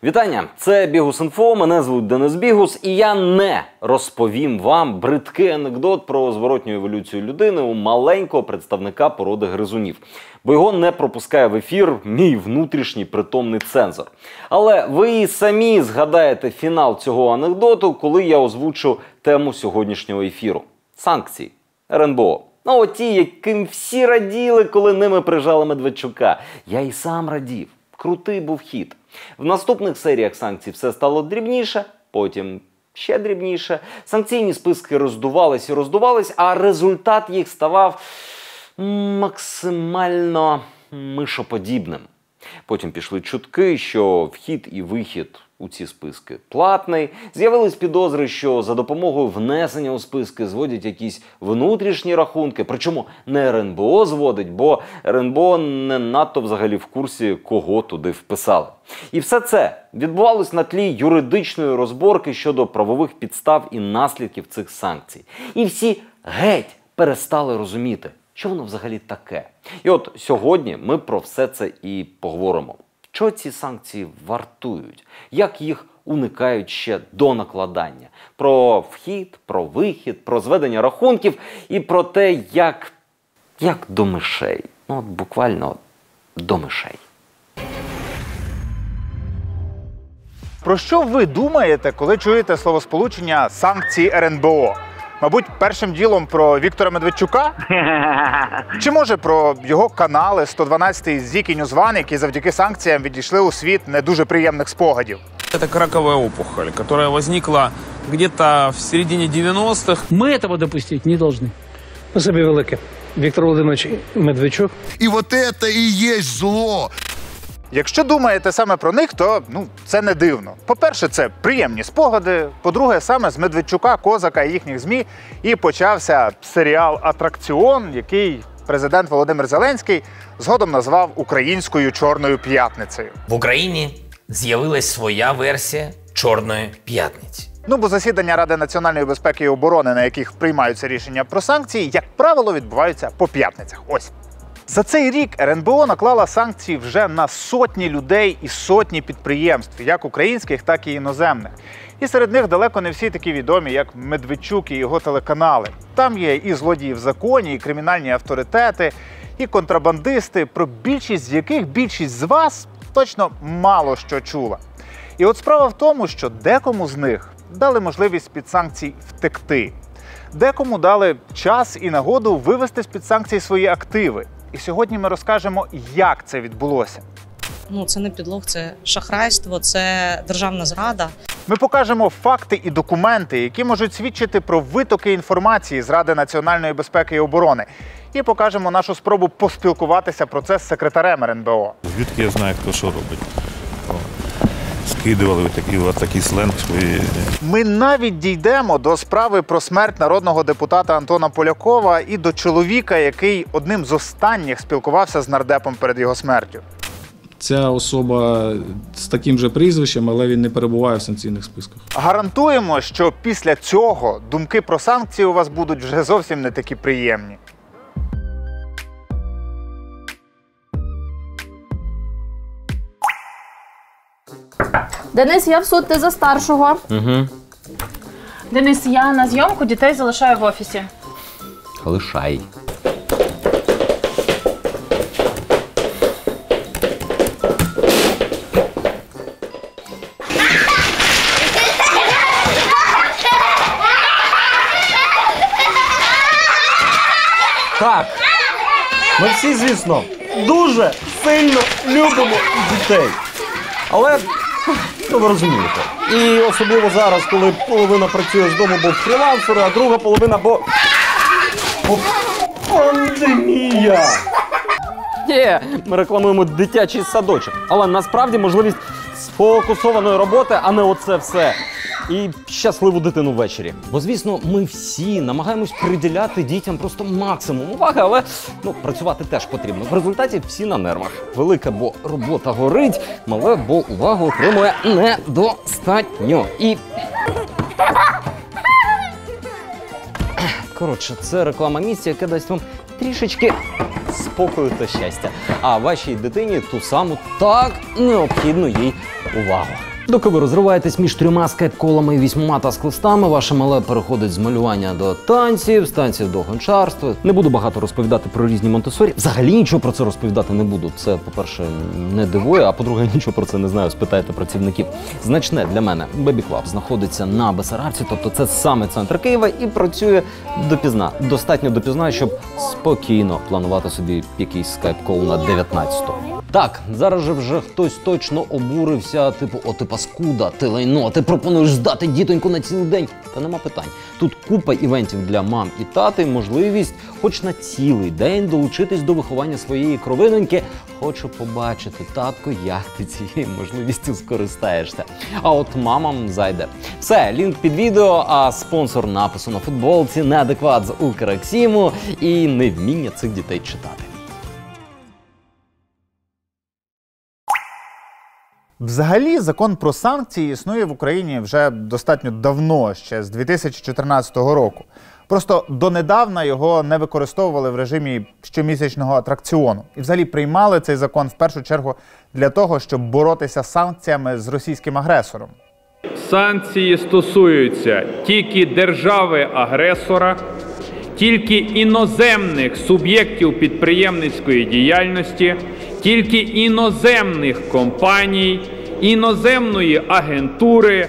Вітання! Це Бігус.Інфо, мене звуть Денис Бігус, і я не розповім вам бридкий анекдот про зворотню еволюцію людини у маленького представника породи гризунів, бо його не пропускає в ефір мій внутрішній притомний цензор. Але ви і самі згадаєте фінал цього анекдоту, коли я озвучу тему сьогоднішнього ефіру – санкції, РНБО. Ну, ті, яким всі раділи, коли ними прижали Медведчука. Я і сам радів. Крутий був хід. В наступних серіях санкцій все стало дрібніше, потім ще дрібніше. Санкційні списки роздувались і роздувались, а результат їх ставав максимально мишоподібним. Потім пішли чутки, що вхід і вихід у ці списки платний. З'явились підозри, що за допомогою внесення у списки зводять якісь внутрішні рахунки. Причому не РНБО зводить, бо РНБО не надто взагалі в курсі, кого туди вписали. І все це відбувалось на тлі юридичної розборки щодо правових підстав і наслідків цих санкцій. І всі геть перестали розуміти, що воно взагалі таке. І от сьогодні ми про все це і поговоримо. Що ці санкції вартують? Як їх уникають ще до накладання? Про вхід, про вихід, про зведення рахунків і про те, як до мишей. Ну, от буквально до мишей. Про що ви думаєте, коли чуєте словосполучення «санкції РНБО»? Мабуть, першим ділом про Віктора Медведчука? Чи може про його канали 112-й ZIK і NewsOne, які завдяки санкціям відійшли у світ не дуже приємних спогадів? Это краковая опухоль, которая возникла где-то в середине 90-х. Мы этого допустить не должны. Спасибо велике. Віктор Володимирович Медведчук. І вот это і є зло. Якщо думаєте саме про них, то це не дивно. По-перше, це приємні спогади. По-друге, саме з Медведчука, Козака і їхніх ЗМІ і почався серіал «Атракціон», який президент Володимир Зеленський згодом назвав українською «Чорною п'ятницею». В Україні з'явилась своя версія «Чорної п'ятниці». Бо засідання Ради національної безпеки і оборони, на яких приймаються рішення про санкції, як правило, відбуваються по п'ятницях. Ось. За цей рік РНБО наклала санкції вже на сотні людей і сотні підприємств, як українських, так і іноземних. І серед них далеко не всі такі відомі, як Медведчук і його телеканали. Там є і злодії в законі, і кримінальні авторитети, і контрабандисти, про більшість з яких більшість з вас точно мало що чула. І от справа в тому, що декому з них дали можливість з-під санкцій втекти. Декому дали час і нагоду вивести з-під санкцій свої активи. І сьогодні ми розкажемо, як це відбулося. Це не підлог, це шахрайство, це державна зрада. Ми покажемо факти і документи, які можуть свідчити про витоки інформації з Ради національної безпеки і оборони. І покажемо нашу спробу поспілкуватися про це з секретарем РНБО. Звідки я знаю, хто що робить? Скидували такий сленг. Ми навіть дійдемо до справи про смерть народного депутата Антона Полякова і до чоловіка, який одним з останніх спілкувався з нардепом перед його смертю. Ця особа з таким же прізвищем, але він не перебуває в санкційних списках. Гарантуємо, що після цього думки про санкції у вас будуть вже зовсім не такі приємні. Денис, я в суд, ти за старшого. Угу. Денис, я на зйомку, дітей залишаю в офісі. Лишай. Так, ми всі, звісно, дуже сильно любимо дітей. Але, ви розумієте, і особливо зараз, коли половина працює з дому, бо фрілансери, а друга половина, бо пандемія. Ми рекламуємо дитячий садочок, але насправді можливість сфокусованої роботи, а не оце все. І щасливу дитину ввечері. Бо, звісно, ми всі намагаємось приділяти дітям просто максимум уваги, але працювати теж потрібно. В результаті всі на нервах. Велика, бо робота горить, мале, бо увагу отримує недостатньо. І... Коротше, це реклама місця, яке дасть вам трішечки спокою та щастя. А вашій дитині ту саму так необхідну їй увагу. Доки ви розриваєтесь між 3 скайп-колами і 8 таск-листами, ваше мале переходить з малювання до танців, з танців до гончарства. Не буду багато розповідати про різні Монтессорі. Взагалі нічого про це розповідати не буду. Це, по-перше, не дивує, а по-друге, нічого про це не знаю. Спитайте працівників. Значне для мене Baby Club знаходиться на Бесарабці, тобто це саме центр Києва, і працює допізна. Достатньо допізна, щоб спокійно планувати собі якийсь скайп-кол на 19-ту. Так, зараз же вже хтось точно обурився, типу, о ти паскуда, ти лайно, ти пропонуєш здати дітоньку на цілий день. Та нема питань. Тут купа івентів для мам і тати, можливість хоч на цілий день долучитись до виховання своєї кровиноньки. Хочу побачити, татко, як ти цією можливістю скористаєшся. А от мамам зайде. Все, лінк під відео, а спонсор напису на футболці, неадекват з Укрексіму і невміння цих дітей читати. Взагалі, закон про санкції існує в Україні вже достатньо давно, ще з 2014 року. Просто донедавна його не використовували в режимі щомісячного атракціону. І взагалі приймали цей закон в першу чергу для того, щоб боротися з санкціями з російським агресором. Санкції стосуються тільки держави-агресора, тільки іноземних суб'єктів підприємницької діяльності, тільки іноземних компаній, іноземної агентури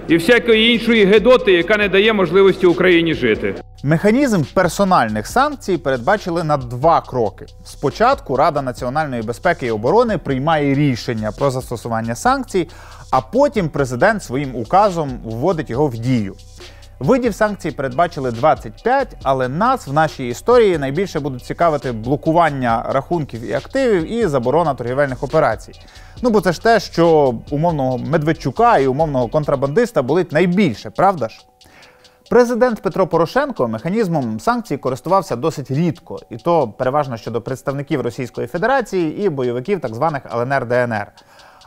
і всякої іншої гидоти, яка не дає можливості Україні жити. Механізм персональних санкцій передбачили на 2 кроки. Спочатку Рада національної безпеки і оборони приймає рішення про застосування санкцій, а потім президент своїм указом вводить його в дію. Видів санкцій передбачили 25, але нас в нашій історії найбільше будуть цікавити блокування рахунків і активів і заборона торгівельних операцій. Ну, бо це ж те, що умовного Медведчука і умовного контрабандиста болить найбільше, правда ж? Президент Петро Порошенко механізмом санкцій користувався досить рідко, і то переважно щодо представників Російської Федерації і бойовиків так званих ЛНР-ДНР.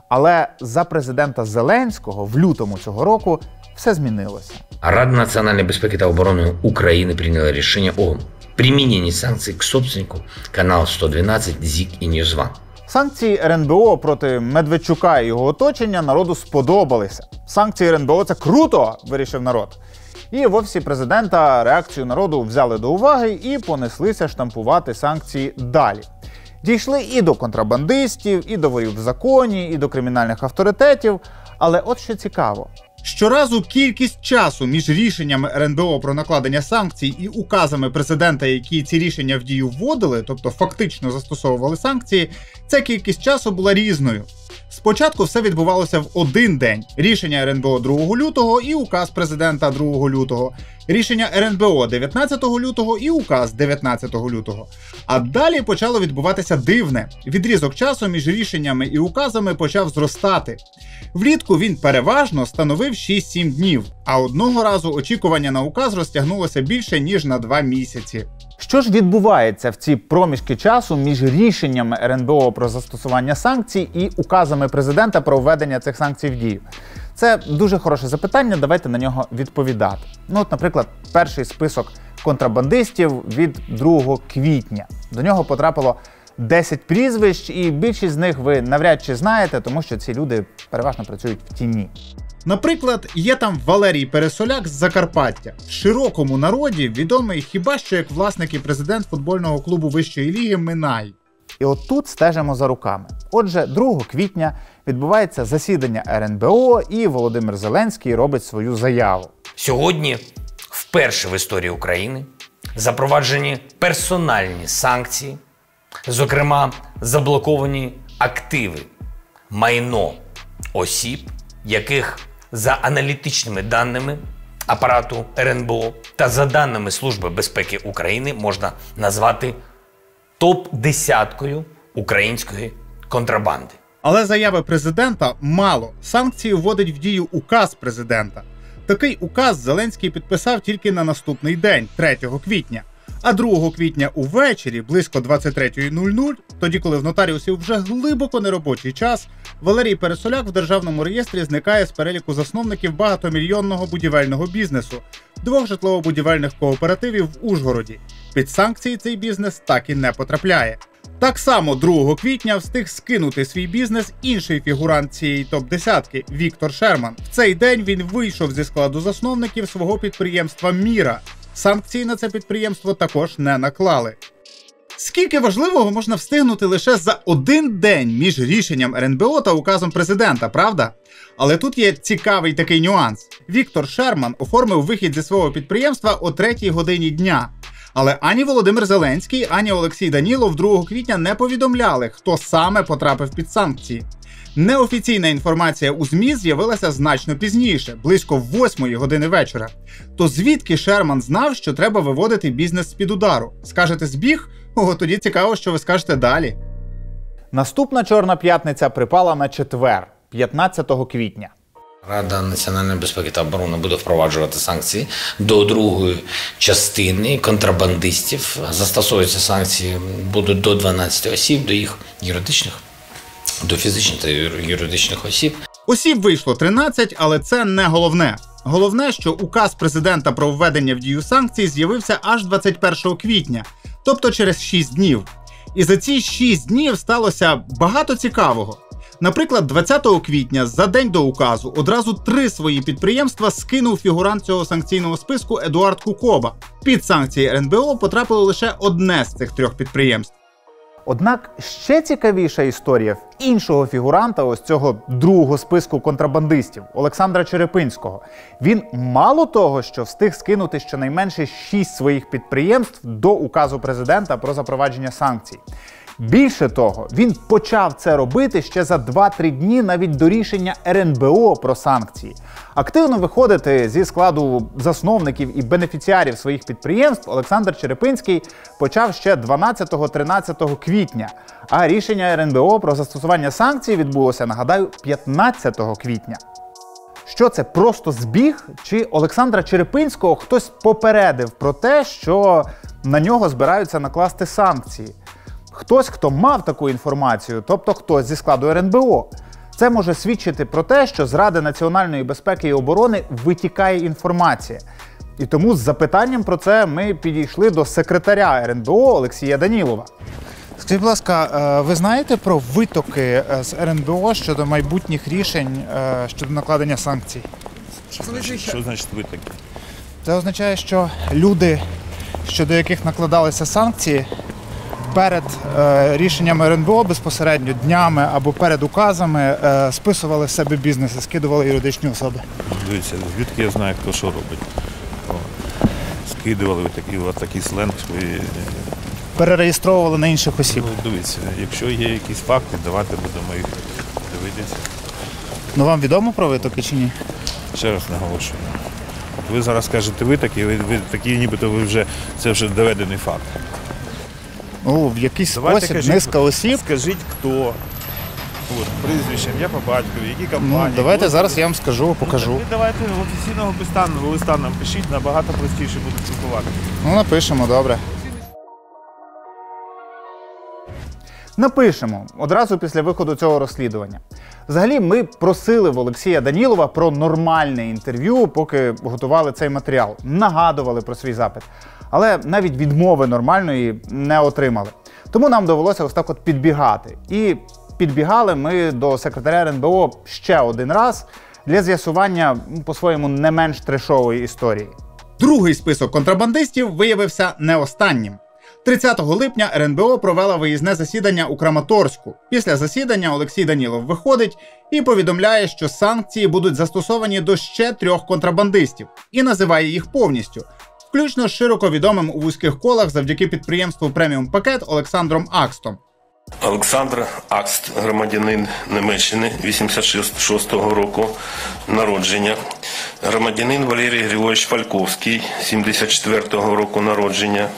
Але за президента Зеленського в лютому цього року все змінилося. Рада национальной безпеки та обороны Украины приняла решение о применении санкций к собственнику канала 112, ЗИК и Ньюзван. Санкції РНБО проти Медведчука і його оточення народу сподобалися. Санкції РНБО – це круто, вирішив народ. І в Офісі президента реакцію народу взяли до уваги і понеслися штампувати санкції далі. Дійшли і до контрабандистів, і до ворів в законі, і до кримінальних авторитетів. Але от що цікаво. Щоразу кількість часу між рішеннями РНБО про накладення санкцій і указами президента, які ці рішення в дію вводили, тобто фактично застосовували санкції, ця кількість часу була різною. Спочатку все відбувалося в один день. Рішення РНБО 2 лютого і указ президента 2 лютого. Рішення РНБО 19 лютого і указ 19 лютого. А далі почало відбуватися дивне. Відрізок часу між рішеннями і указами почав зростати. Влітку він переважно становив 6-7 днів, а одного разу очікування на указ розтягнулося більше, ніж на 2 місяці. Що ж відбувається в ці проміжки часу між рішеннями РНБО про застосування санкцій і указами президента про введення цих санкцій в дію? Це дуже хороше запитання, давайте на нього відповідати. Ну от, наприклад, перший список контрабандистів від 2 квітня. До нього потрапило 10 прізвищ, і більшість з них ви навряд чи знаєте, тому що ці люди переважно працюють в тіні. Наприклад, є там Валерій Пересоляк з Закарпаття. В широкому народі відомий хіба що як власник і президент футбольного клубу вищої ліги «Минай». І от тут стежимо за руками. Отже, 2 квітня відбувається засідання РНБО, і Володимир Зеленський робить свою заяву. Сьогодні вперше в історії України запроваджені персональні санкції, зокрема заблоковані активи, майно осіб, яких за аналітичними даними апарату РНБО та за даними Служби безпеки України можна назвати топ-10 української контрабанди. Але заяви президента мало. Санкції вводить в дію указ президента. Такий указ Зеленський підписав тільки на наступний день, 3 квітня. А 2 квітня увечері, близько 23:00, тоді, коли в нотаріусів вже глибоко неробочий час, Валерій Пересоляк в Державному реєстрі зникає з переліку засновників багатомільйонного будівельного бізнесу, 2 житлово-будівельних кооперативів в Ужгороді. Під санкції цей бізнес так і не потрапляє. Так само 2 квітня встиг скинути свій бізнес інший фігурант цієї топ-10 – Віктор Шерман. В цей день він вийшов зі складу засновників свого підприємства «Міра». Санкції на це підприємство також не наклали. Скільки важливого можна встигнути лише за один день між рішенням РНБО та указом президента, правда? Але тут є цікавий такий нюанс. Віктор Шерман оформив вихід зі свого підприємства о 3-й годині дня. Але ані Володимир Зеленський, ані Олексій Данілов 2 квітня не повідомляли, хто саме потрапив під санкції. Неофіційна інформація у ЗМІ з'явилася значно пізніше, близько 8-ї години вечора. То звідки Шерман знав, що треба виводити бізнес з-під удару? Скажете збіг? О, тоді цікаво, що ви скажете далі. Наступна Чорна п'ятниця припала на четвер, 15 квітня. Рада національної безпеки та оборони буде впроваджувати санкції до другої частини контрабандистів. Застосовуються санкції будуть до 12 осіб, до їх юридичних, до фізичних та юридичних осіб. Осіб вийшло 13, але це не головне. Головне, що указ президента про введення в дію санкцій з'явився аж 21 квітня, тобто через 6 днів. І за ці 6 днів сталося багато цікавого. Наприклад, 20 квітня, за день до указу, одразу 3 свої підприємства скинув фігурант цього санкційного списку Едуард Кукоба. Під санкції РНБО потрапило лише одне з цих 3 підприємств. Однак ще цікавіша історія в іншого фігуранта ось цього другого списку контрабандистів – Олександра Черепинського. Він мало того, що встиг скинути щонайменше 6 своїх підприємств до указу президента про запровадження санкцій. Більше того, він почав це робити ще за 2-3 дні навіть до рішення РНБО про санкції. Активно виходити зі складу засновників і бенефіціарів своїх підприємств Олександр Черепинський почав ще 12-13 квітня, а рішення РНБО про застосування санкцій відбулося, нагадаю, 15 квітня. Що це, просто збіг? Чи Олександра Черепинського хтось попередив про те, що на нього збираються накласти санкції? Хтось, хто мав таку інформацію, тобто хтось зі складу РНБО. Це може свідчити про те, що з Ради національної безпеки і оборони витікає інформація. І тому з запитанням про це ми підійшли до секретаря РНБО Олексія Данілова. Скажіть, будь ласка, ви знаєте про витоки з РНБО щодо майбутніх рішень щодо накладення санкцій? Що значить витоки? Це означає, що люди, щодо яких накладалися санкції, перед рішенням РНБО безпосередньо днями або перед указами списували з себе бізнеси, скидували юридичні особи. Дивіться, звідки я знаю, хто що робить. Скидували такий сленг. Перереєстровували на інших осіб. Ну, дивіться, якщо є якісь факти, давайте будемо їх дивитися. Ну вам відомо про витоки чи ні? Ще раз наголошую. От ви зараз кажете витоки, ви такі нібито ви вже, це вже доведений факт. Ну, в якийсь спосіб низка осіб. Скажіть, хто. От, прізвище, я по батькові, які компанії. Ну, давайте зараз я вам скажу, покажу. Ну, давайте офіційного листа нам пишіть, набагато простіше буде спілкуватися. Ну, напишемо, добре. Напишемо одразу після виходу цього розслідування. Взагалі, ми просили в Олексія Данілова про нормальне інтерв'ю, поки готували цей матеріал. Нагадували про свій запит. Але навіть відмови нормальної не отримали. Тому нам довелося ось так от підбігати. І підбігали ми до секретаря РНБО ще один раз для з'ясування по-своєму не менш трешової історії. Другий список контрабандистів виявився не останнім. 30 липня РНБО провела виїзне засідання у Краматорську. Після засідання Олексій Данілов виходить і повідомляє, що санкції будуть застосовані до ще 3 контрабандистів. І називає їх повністю. Включно з широко відомим у вузьких колах завдяки підприємству «Преміум Пакет» Олександром Акстом. Олександр Акст, громадянин Німеччини, 86-го року народження. Громадянин Валерій Григорович Фальковський, 74-го року народження.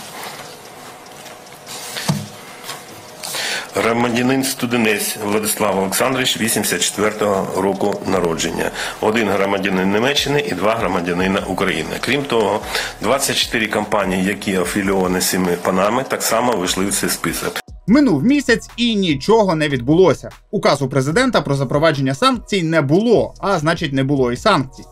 Громадянин Студенець Владислав Олександрович, 84-го року народження. 1 громадянин Німеччини і 2 громадянина України. Крім того, 24 компанії, які афілійовані з цими панами, так само вийшли в цей список. Минув місяць і нічого не відбулося. Указу президента про запровадження санкцій не було, а значить не було і санкцій.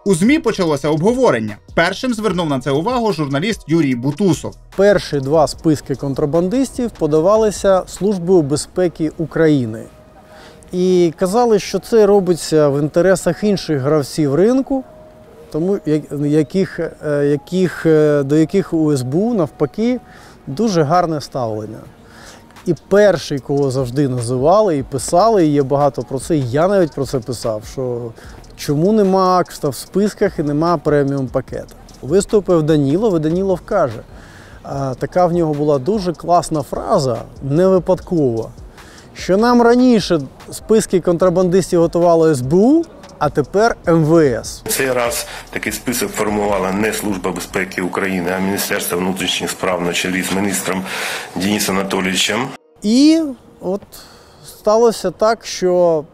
У ЗМІ почалося обговорення. Першим звернув на це увагу журналіст Юрій Бутусов. Перші два списки контрабандистів подавалися Службою безпеки України. І казали, що це робиться в інтересах інших гравців ринку, тому до яких у СБУ навпаки дуже гарне ставлення. І перший, кого завжди називали і писали, і є багато про це, і я навіть про це писав, що чому нема акста в списках і нема преміум пакета. Виступив Данілов, і Данілов каже, така в нього була дуже класна фраза, не випадкова, що нам раніше списки контрабандистів готувало СБУ, а тепер МВС. Цей раз такий список формувала не Служба безпеки України, а Міністерство внутрішніх справ на чолі з міністром Денисом Анатолійовичем. І от сталося так, що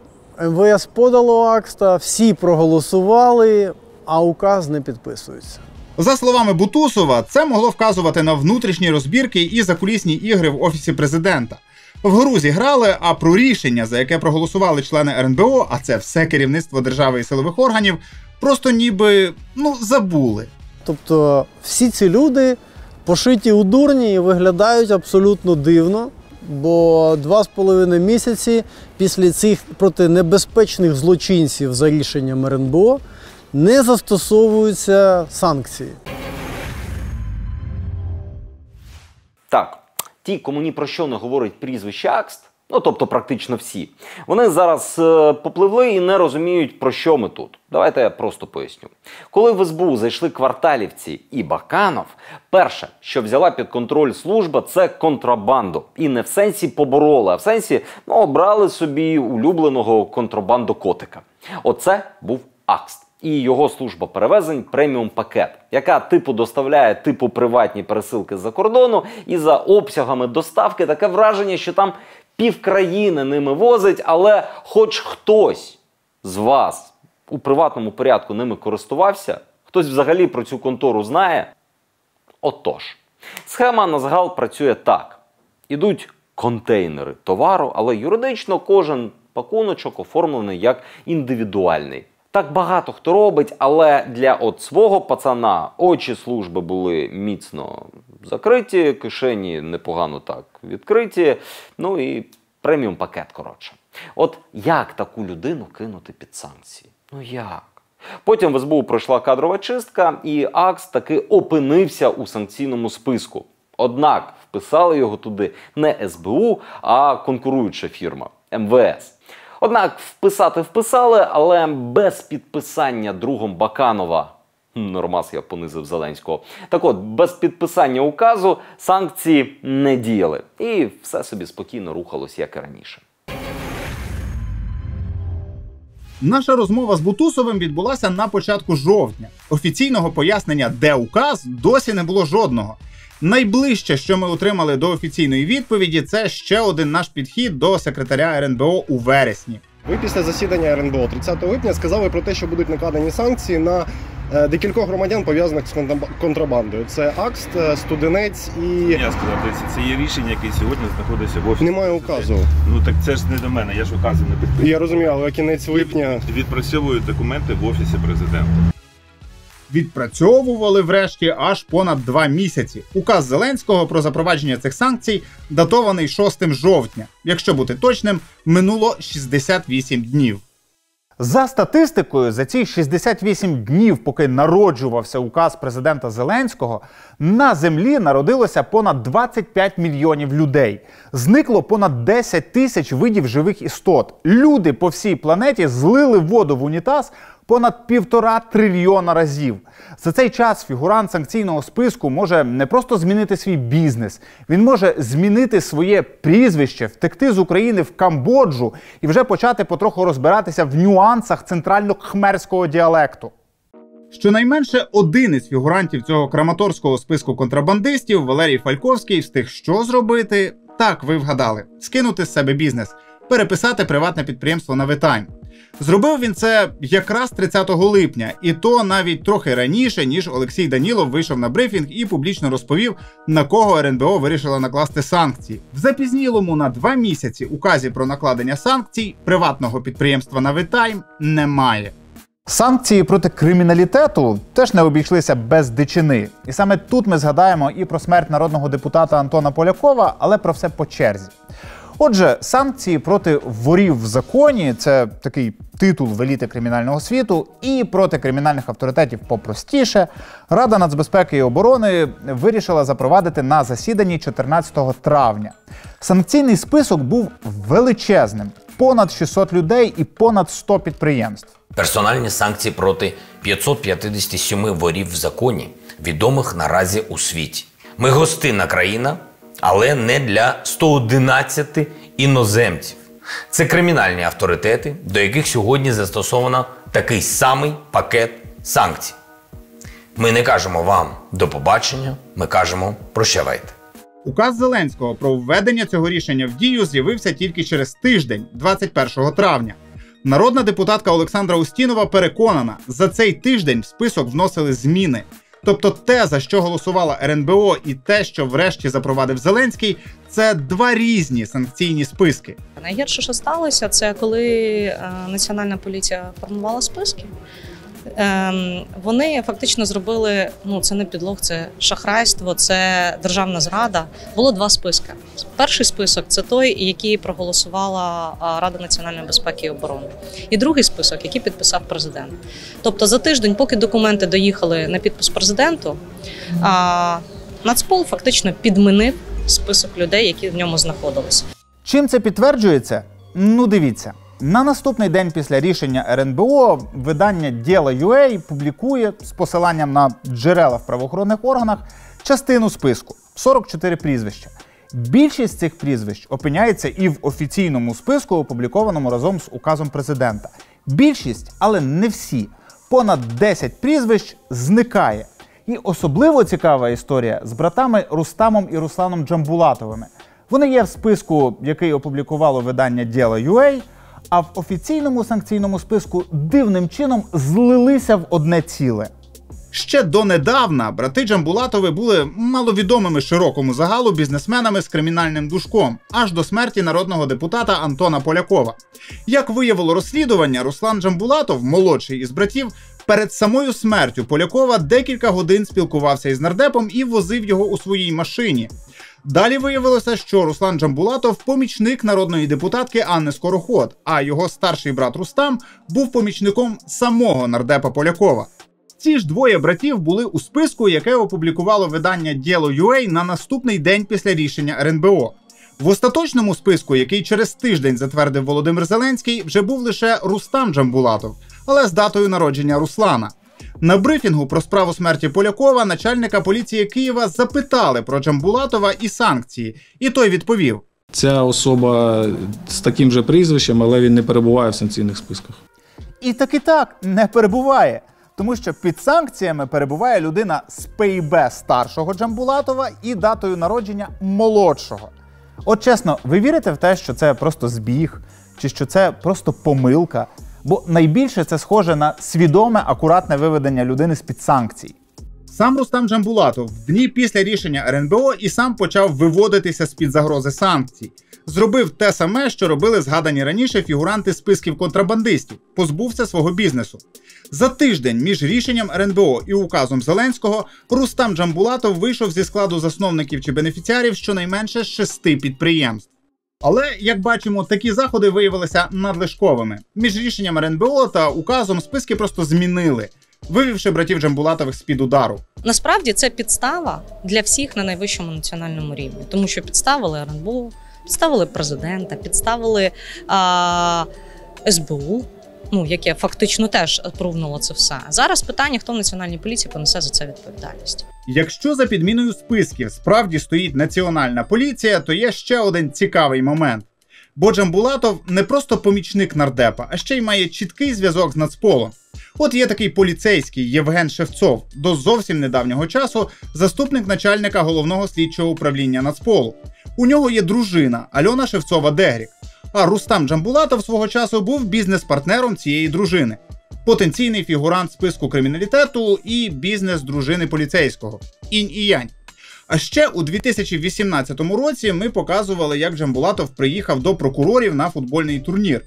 МВС подало акста, всі проголосували, а указ не підписується. За словами Бутусова, це могло вказувати на внутрішні розбірки і закулісні ігри в Офісі Президента. В гру зіграли, а про рішення, за яке проголосували члени РНБО, а це все керівництво держави і силових органів, просто ніби, забули. Тобто всі ці люди пошиті у дурні і виглядають абсолютно дивно, бо 2,5 місяці після цих проти небезпечних злочинців за рішенням РНБО не застосовуються санкції. Так, ті, кому ні про що не говорить прізвище Акст, тобто практично всі, вони зараз попливли і не розуміють, про що ми тут. Давайте я просто поясню. Коли в СБУ зайшли Кварталівці і Баканов, перше, що взяла під контроль служба, це контрабанду. І не в сенсі побороли, а в сенсі обрали собі улюбленого контрабандокотика. Оце був Акст. І його служба перевезень преміум пакет, яка доставляє приватні пересилки з-за кордону, і за обсягами доставки таке враження, що там півкраїни ними возить, але хоч хтось з вас у приватному порядку ними користувався, хтось взагалі про цю контору знає. Отож, схема на загал працює так. Ідуть контейнери товару, але юридично кожен пакуночок оформлений як індивідуальний. Так багато хто робить, але для свого пацана очі служби були міцно закриті, кишені непогано так відкриті, і преміум пакет, коротше. От як таку людину кинути під санкції? Як? Потім в СБУ пройшла кадрова чистка, і Акст таки опинився у санкційному списку. Однак вписали його туди не СБУ, а конкуруюча фірма – МВС. Однак вписати вписали, але без підписання другом Баканова, нормас я понизив Зеленського, так от, без підписання указу санкції не діяли. І все собі спокійно рухалось, як і раніше. Наша розмова з Бутусовим відбулася на початку жовтня. Офіційного пояснення, де указ, досі не було жодного. Найближче, що ми отримали до офіційної відповіді, це ще один наш підхід до секретаря РНБО у вересні. Ви після засідання РНБО 30 липня сказали про те, що будуть накладені санкції на декількох громадян, пов'язаних з контрабандою. Це Акст, Студенець і... Я сказав, це є рішення, яке сьогодні знаходиться в офісі. Немає указу. Так це ж не до мене, я ж укази не підписую. Я розумію, але кінець липня... Відпрацьовують документи в Офісі Президента. Відпрацьовували врешті аж понад 2 місяці. Указ Зеленського про запровадження цих санкцій датований 6 жовтня. Якщо бути точним, минуло 68 днів. За статистикою, за ці 68 днів, поки народжувався указ президента Зеленського, на землі народилося понад 25 мільйонів людей. Зникло понад 10 тисяч видів живих істот. Люди по всій планеті злили воду в унітаз понад 1,5 трильйона разів. За цей час фігурант санкційного списку може не просто змінити свій бізнес, він може змінити своє прізвище, втекти з України в Камбоджу і вже почати потроху розбиратися в нюансах центрально-кхмерського діалекту. Щонайменше один із фігурантів цього краматорського списку контрабандистів, Валерій Фальковський, встиг що зробити? Так, ви вгадали. Скинути з себе бізнес. Переписати приватне підприємство на Витайм. Зробив він це якраз 30 липня, і то навіть трохи раніше, ніж Олексій Данілов вийшов на брифінг і публічно розповів, на кого РНБО вирішила накласти санкції. В запізнілому на 2 місяці указі про накладення санкцій приватного підприємства на Витайм немає. Санкції проти криміналітету теж не обійшлися без дичини. І саме тут ми згадаємо і про смерть народного депутата Антона Полякова, але про все по черзі. Отже, санкції проти ворів в законі – це такий титул в еліти кримінального світу, і проти кримінальних авторитетів попростіше Рада нацбезпеки і оборони вирішила запровадити на засіданні 14 травня. Санкційний список був величезним – понад 600 людей і понад 100 підприємств. Персональні санкції проти 557 ворів в законі, відомих наразі у світі. Ми гостинна країна, але не для 111 іноземців. Це кримінальні авторитети, до яких сьогодні застосовано такий самий пакет санкцій. Ми не кажемо вам «до побачення», ми кажемо «прощавайте». Указ Зеленського про введення цього рішення в дію з'явився тільки через тиждень, 21 травня. Народна депутатка Олександра Устінова переконана, за цей тиждень в список вносили зміни. Тобто те, за що голосувала РНБО, і те, що врешті запровадив Зеленський, це два різні санкційні списки. Найгірше, що сталося, це коли Національна поліція формувала списки. Вони фактично зробили, це не підлог, це шахрайство, це державна зрада. Було два списки. Перший список – це той, який проголосувала Рада національної безпеки і оборони. І другий список, який підписав президент. Тобто за тиждень, поки документи доїхали на підпис президенту, Нацпол фактично підмінив список людей, які в ньому знаходилися. Чим це підтверджується? Дивіться. На наступний день після рішення РНБО видання «Діло.UA» публікує з посиланням на джерела в правоохоронних органах частину списку – 44 прізвища. Більшість цих прізвищ опиняється і в офіційному списку, опублікованому разом з указом президента. Більшість, але не всі. Понад 10 прізвищ зникає. І особливо цікава історія з братами Рустамом і Русланом Джамбулатовими. Вони є в списку, який опублікувало видання «Діло.UA», а в офіційному санкційному списку дивним чином злилися в одне ціле. Ще донедавна брати Джамбулатови були маловідомими широкому загалу бізнесменами з кримінальним душком, аж до смерті народного депутата Антона Полякова. Як виявило розслідування, Руслан Джамбулатов, молодший із братів, перед самою смертю Полякова декілька годин спілкувався із нардепом і возив його у своїй машині. Далі виявилося, що Руслан Джамбулатов – помічник народної депутатки Анни Скороход, а його старший брат Рустам був помічником самого нардепа Полякова. Ці ж двоє братів були у списку, яке опублікувало видання «Діло.UA» на наступний день після рішення РНБО. В остаточному списку, який через тиждень затвердив Володимир Зеленський, вже був лише Рустам Джамбулатов, але з датою народження Руслана. На брифінгу про справу смерті Полякова начальника поліції Києва запитали про Джамбулатова і санкції, і той відповів: ця особа з таким же прізвищем, але він не перебуває в санкційних списках. І так, не перебуває. Тому що під санкціями перебуває людина з ПІБ старшого Джамбулатова і датою народження молодшого. От чесно, ви вірите в те, що це просто збіг? Чи що це просто помилка? Бо найбільше це схоже на свідоме, акуратне виведення людини з-під санкцій. Сам Рустам Джамбулатов в дні після рішення РНБО і сам почав виводитися з-під загрози санкцій. Зробив те саме, що робили згадані раніше фігуранти списків контрабандистів – позбувся свого бізнесу. За тиждень між рішенням РНБО і указом Зеленського Рустам Джамбулатов вийшов зі складу засновників чи бенефіціарів щонайменше з 6 підприємств. Але, як бачимо, такі заходи виявилися надлишковими. Між рішенням РНБО та указом списки просто змінили, вивівши братів Джамбулатових з-під удару. Насправді це підстава для всіх на найвищому національному рівні, тому що підставили РНБО, підставили президента, підставили СБУ, яке фактично теж провнуло це все. Зараз питання, хто в Національній поліції понесе за це відповідальність. Якщо за підміною списків справді стоїть Національна поліція, то є ще один цікавий момент. Бо Джамбулатов не просто помічник нардепа, а ще й має чіткий зв'язок з Нацполом. От є такий поліцейський Євген Шевцов, до зовсім недавнього часу заступник начальника головного слідчого управління Нацполу. У нього є дружина Альона Шевцова-Дегрік, а Рустам Джамбулатов свого часу був бізнес-партнером цієї дружини. Потенційний фігурант списку криміналітету і бізнес дружини поліцейського. Інь і янь. А ще у 2018 році ми показували, як Джамбулатов приїхав до прокурорів на футбольний турнір.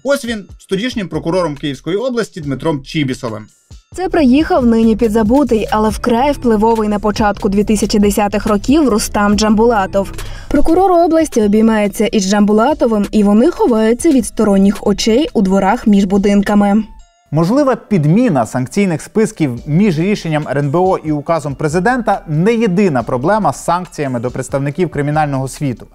Ось він з тодішнім прокурором Київської області Дмитром Чібісовим. Це приїхав нині підзабутий, але вкрай впливовий на початку 2010-х років Рустам Джамбулатов. Прокурор області обіймається із Джамбулатовим, і вони ховаються від сторонніх очей у дворах між будинками. Можлива підміна санкційних списків між рішенням РНБО і указом президента – не єдина проблема з санкціями до представників кримінального світу.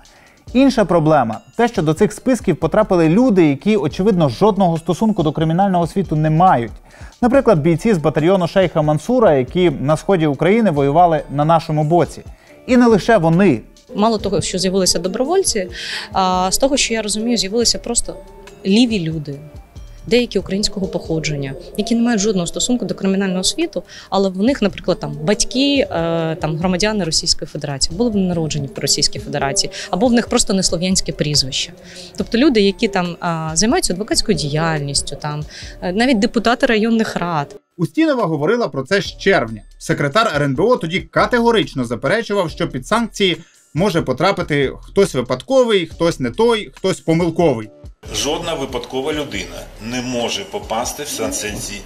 Інша проблема – те, що до цих списків потрапили люди, які, очевидно, жодного стосунку до кримінального світу не мають. Наприклад, бійці з батальйону шейха Мансура, які на сході України воювали на нашому боці. І не лише вони. Мало того, що з'явилися добровольці, з того, що я розумію, з'явилися просто ліві люди. Деякі українського походження, які не мають жодного стосунку до кримінального світу, але в них, наприклад, там батьки, там громадяни Російської Федерації, були вони народжені в Російській Федерації, або в них просто не слов'янське прізвище. Тобто люди, які там займаються адвокатською діяльністю, там навіть депутати районних рад. Устінова говорила про це з червня. Секретар РНБО тоді категорично заперечував, що під санкції може потрапити хтось випадковий, хтось не той, хтось помилковий. Жодна випадкова людина не може попасти в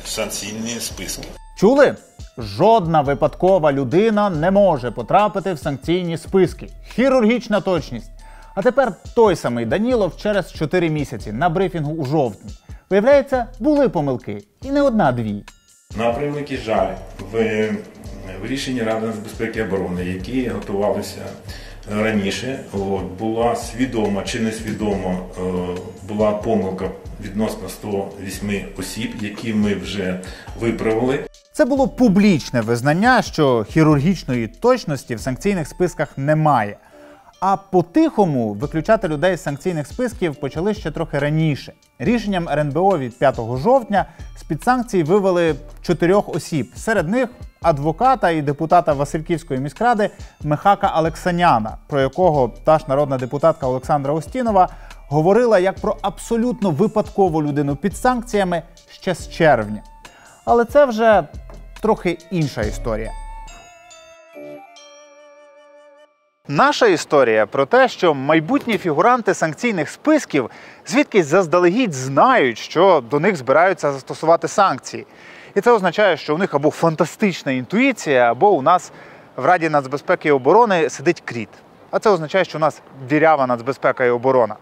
санкційні списки. Чули? Жодна випадкова людина не може потрапити в санкційні списки. Хірургічна точність. А тепер той самий Данілов через 4 місяці на брифінгу у жовтні. Виявляється, були помилки. І не одна-дві. На превеликий жаль, в рішенні Ради нацбезпеки і оборони, які готувалися раніше, була свідома чи несвідома була помилка відносно 108 осіб, які ми вже виправили. Це було публічне визнання, що хірургічної точності в санкційних списках немає. А по-тихому виключати людей з санкційних списків почали ще трохи раніше. Рішенням РНБО від 5 жовтня з-під санкцій вивели 4 осіб. Серед них адвоката і депутата Васильківської міськради Михака Алексаняна, про якого та ж народна депутатка Олександра Устінова говорила як про абсолютно випадкову людину під санкціями ще з червня. Але це вже трохи інша історія. Наша історія про те, що майбутні фігуранти санкційних списків звідкись заздалегідь знають, що до них збираються застосувати санкції. І це означає, що у них або фантастична інтуїція, або у нас в Раді нацбезпеки і оборони сидить кріт. А це означає, що у нас дірява нацбезпека і оборона.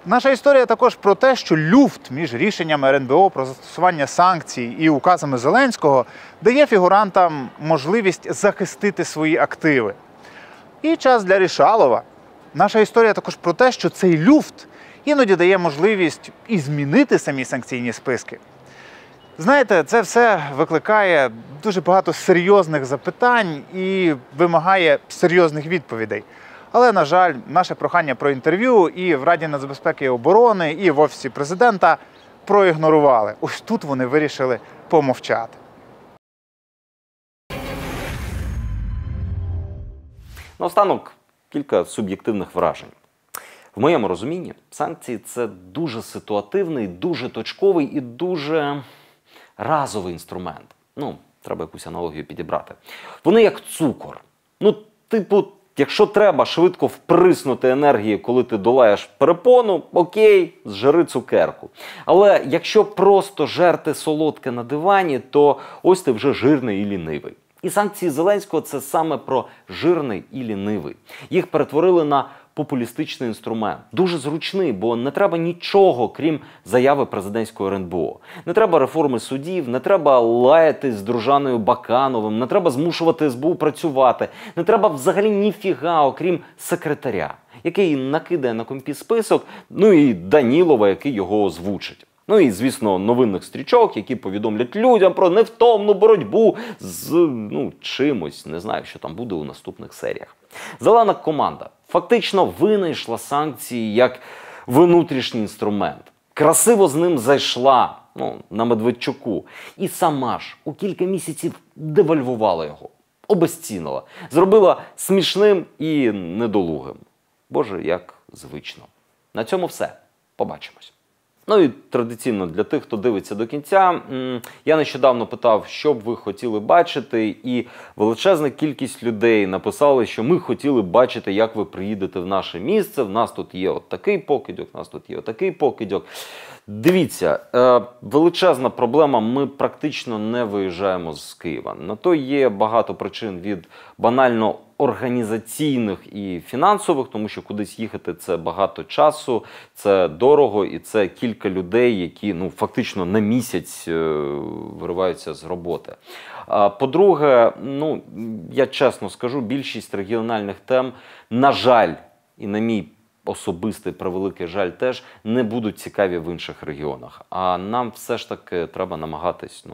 Наша історія також про те, що люфт між рішеннями РНБО про застосування санкцій і указами Зеленського дає фігурантам можливість захистити свої активи. І час для Рішалова. Наша історія також про те, що цей люфт іноді дає можливість і змінити самі санкційні списки. Знаєте, це все викликає дуже багато серйозних запитань і вимагає серйозних відповідей. Але, на жаль, наше прохання про інтерв'ю і в Раді нацбезпеки і оборони, і в Офісі Президента проігнорували. Ось тут вони вирішили помовчати. Наостанок кілька суб'єктивних вражень. В моєму розумінні, санкції – це дуже ситуативний, дуже точковий і дуже разовий інструмент. Треба якусь аналогію підібрати. Вони як цукор. Якщо треба швидко вприснути енергії, коли ти долаєш перепону, окей, зжери цукерку. Але якщо просто жерти солодке на дивані, то ось ти вже жирний і лінивий. І санкції Зеленського – це саме про жирний і лінивий. Їх перетворили на популістичний інструмент. Дуже зручний, бо не треба нічого, крім заяви президентського РНБО. Не треба реформи судів, не треба лаятись з дружаною Бакановим, не треба змушувати СБУ працювати, не треба взагалі ніфіга, окрім секретаря, який накидає на компі список, і Данілова, який його озвучить. І, звісно, новинних стрічок, які повідомлять людям про невтомну боротьбу з, чимось. Не знаю, що там буде у наступних серіях. Зелена команда фактично винайшла санкції як внутрішній інструмент. Красиво з ним зайшла, на Медведчуку. І сама ж у кілька місяців девальвувала його, обезцінила. Зробила смішним і недолугим. Боже, як звично. На цьому все. Побачимось. І традиційно для тих, хто дивиться до кінця, я нещодавно питав, що б ви хотіли бачити, і величезна кількість людей написали, що ми хотіли бачити, як ви приїдете в наше місце, в нас тут є от такий покидьок, в нас тут є от такий покидьок. Дивіться, величезна проблема, ми практично не виїжджаємо з Києва. На то є багато причин від банально організаційних і фінансових, тому що кудись їхати – це багато часу, це дорого і це кілька людей, які фактично на місяць вириваються з роботи. По-друге, я чесно скажу, більшість регіональних тем, на жаль, і на мій особистий превеликий жаль теж, не будуть цікаві в інших регіонах. А нам все ж таки треба намагатись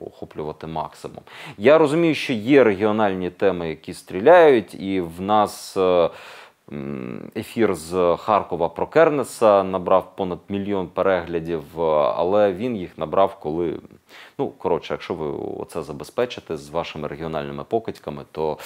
охоплювати максимум. Я розумію, що є регіональні теми, які стріляють, і в нас ефір з Харкова про Кернеса набрав понад 1 мільйон переглядів, але він їх набрав, коли, якщо ви оце забезпечите з вашими регіональними покидьками, то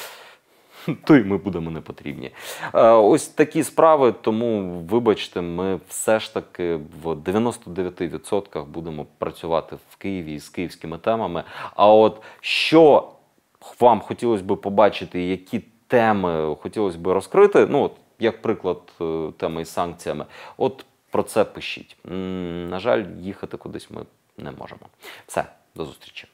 і ми будемо не потрібні. Ось такі справи, тому, вибачте, ми все ж таки в 99% будемо працювати в Києві із київськими темами. А от що вам хотілося б побачити, які теми хотілося б розкрити, як приклад теми із санкціями, от про це пишіть. На жаль, їхати кудись ми не можемо. Все, до зустрічі.